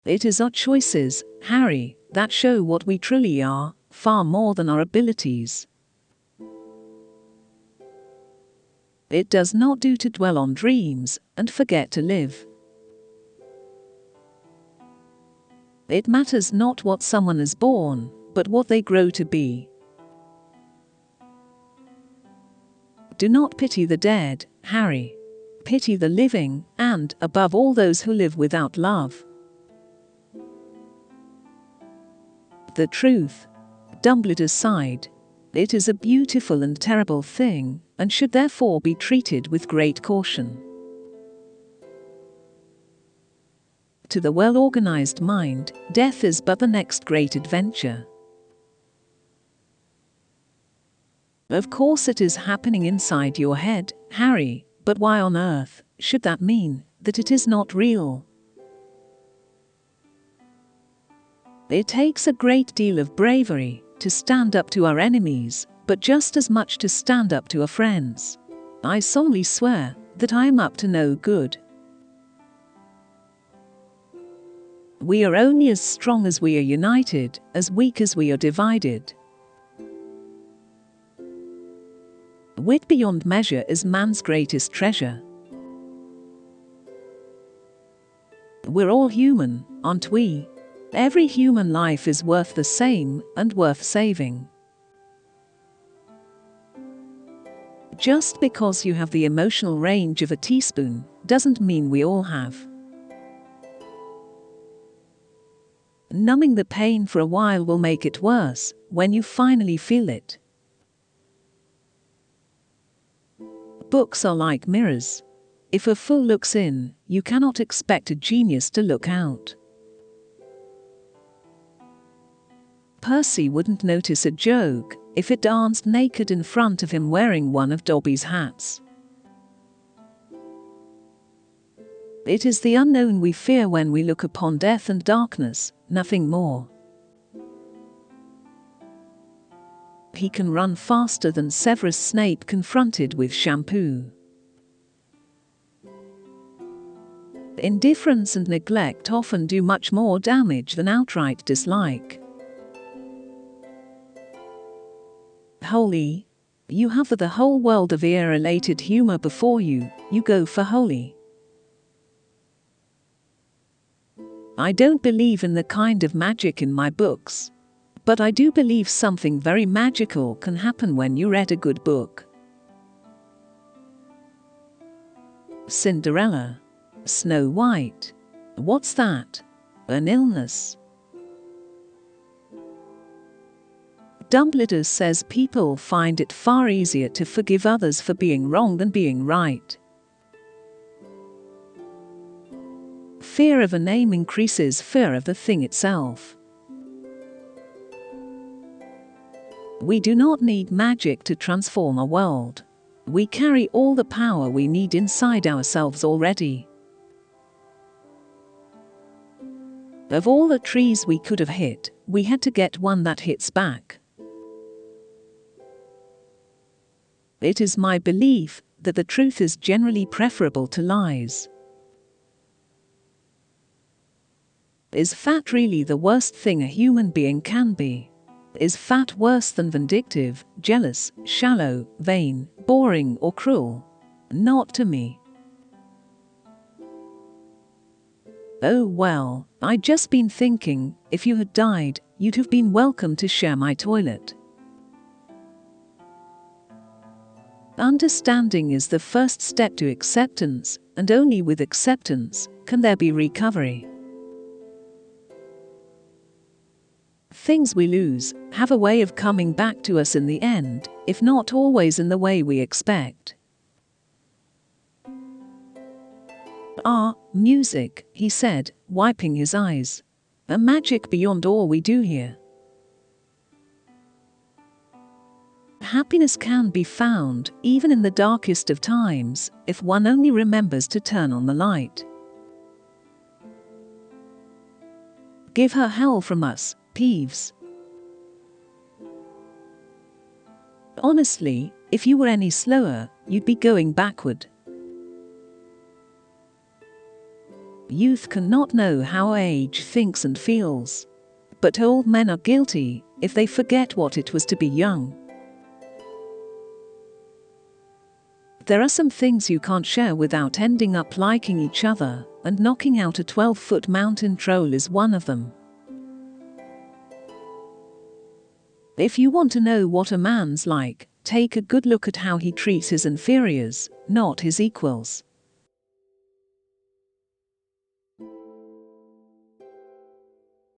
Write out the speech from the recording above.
It is our choices, Harry, that show what we truly are, far more than our abilities. It does not do to dwell on dreams and forget to live. It matters not what someone is born, but what they grow to be. Do not pity the dead, Harry. Pity the living, and, above all, those who live without love. The truth. Dumbledore sighed. It is a beautiful and terrible thing, and should therefore be treated with great caution. To the well-organized mind, death is but the next great adventure. Of course it is happening inside your head, Harry, but why on earth should that mean that it is not real? It takes a great deal of bravery to stand up to our enemies, but just as much to stand up to our friends. I solemnly swear that I am up to no good. We are only as strong as we are united, as weak as we are divided. Wit beyond measure is man's greatest treasure. We're all human, aren't we? Every human life is worth the same and worth saving. Just because you have the emotional range of a teaspoon doesn't mean we all have. Numbing the pain for a while will make it worse when you finally feel it. Books are like mirrors. If a fool looks in, you cannot expect a genius to look out. Percy wouldn't notice a joke if it danced naked in front of him wearing one of Dobby's hats. It is the unknown we fear when we look upon death and darkness, nothing more. He can run faster than Severus Snape confronted with shampoo. Indifference and neglect often do much more damage than outright dislike. Holy. You have the whole world of ear-elated humor before you, you go for holy. I don't believe in the kind of magic in my books, but I do believe something very magical can happen when you read a good book. Cinderella. Snow White. What's that? An illness. Dumbledore says people find it far easier to forgive others for being wrong than being right. Fear of a name increases fear of the thing itself. We do not need magic to transform our world. We carry all the power we need inside ourselves already. Of all the trees we could have hit, we had to get one that hits back. It is my belief that the truth is generally preferable to lies. Is fat really the worst thing a human being can be? Is fat worse than vindictive, jealous, shallow, vain, boring, or cruel? Not to me. Oh well, I'd just been thinking, if you had died, you'd have been welcome to share my toilet. Understanding is the first step to acceptance, and only with acceptance can there be recovery. Things we lose have a way of coming back to us in the end, if not always in the way we expect. Ah, music, he said, wiping his eyes. A magic beyond all we do here. Happiness can be found, even in the darkest of times, if one only remembers to turn on the light. Give her hell from us, Peeves. Honestly, if you were any slower, you'd be going backward. Youth cannot know how age thinks and feels. But old men are guilty if they forget what it was to be young. There are some things you can't share without ending up liking each other, and knocking out a 12-foot mountain troll is one of them. If you want to know what a man's like, take a good look at how he treats his inferiors, not his equals.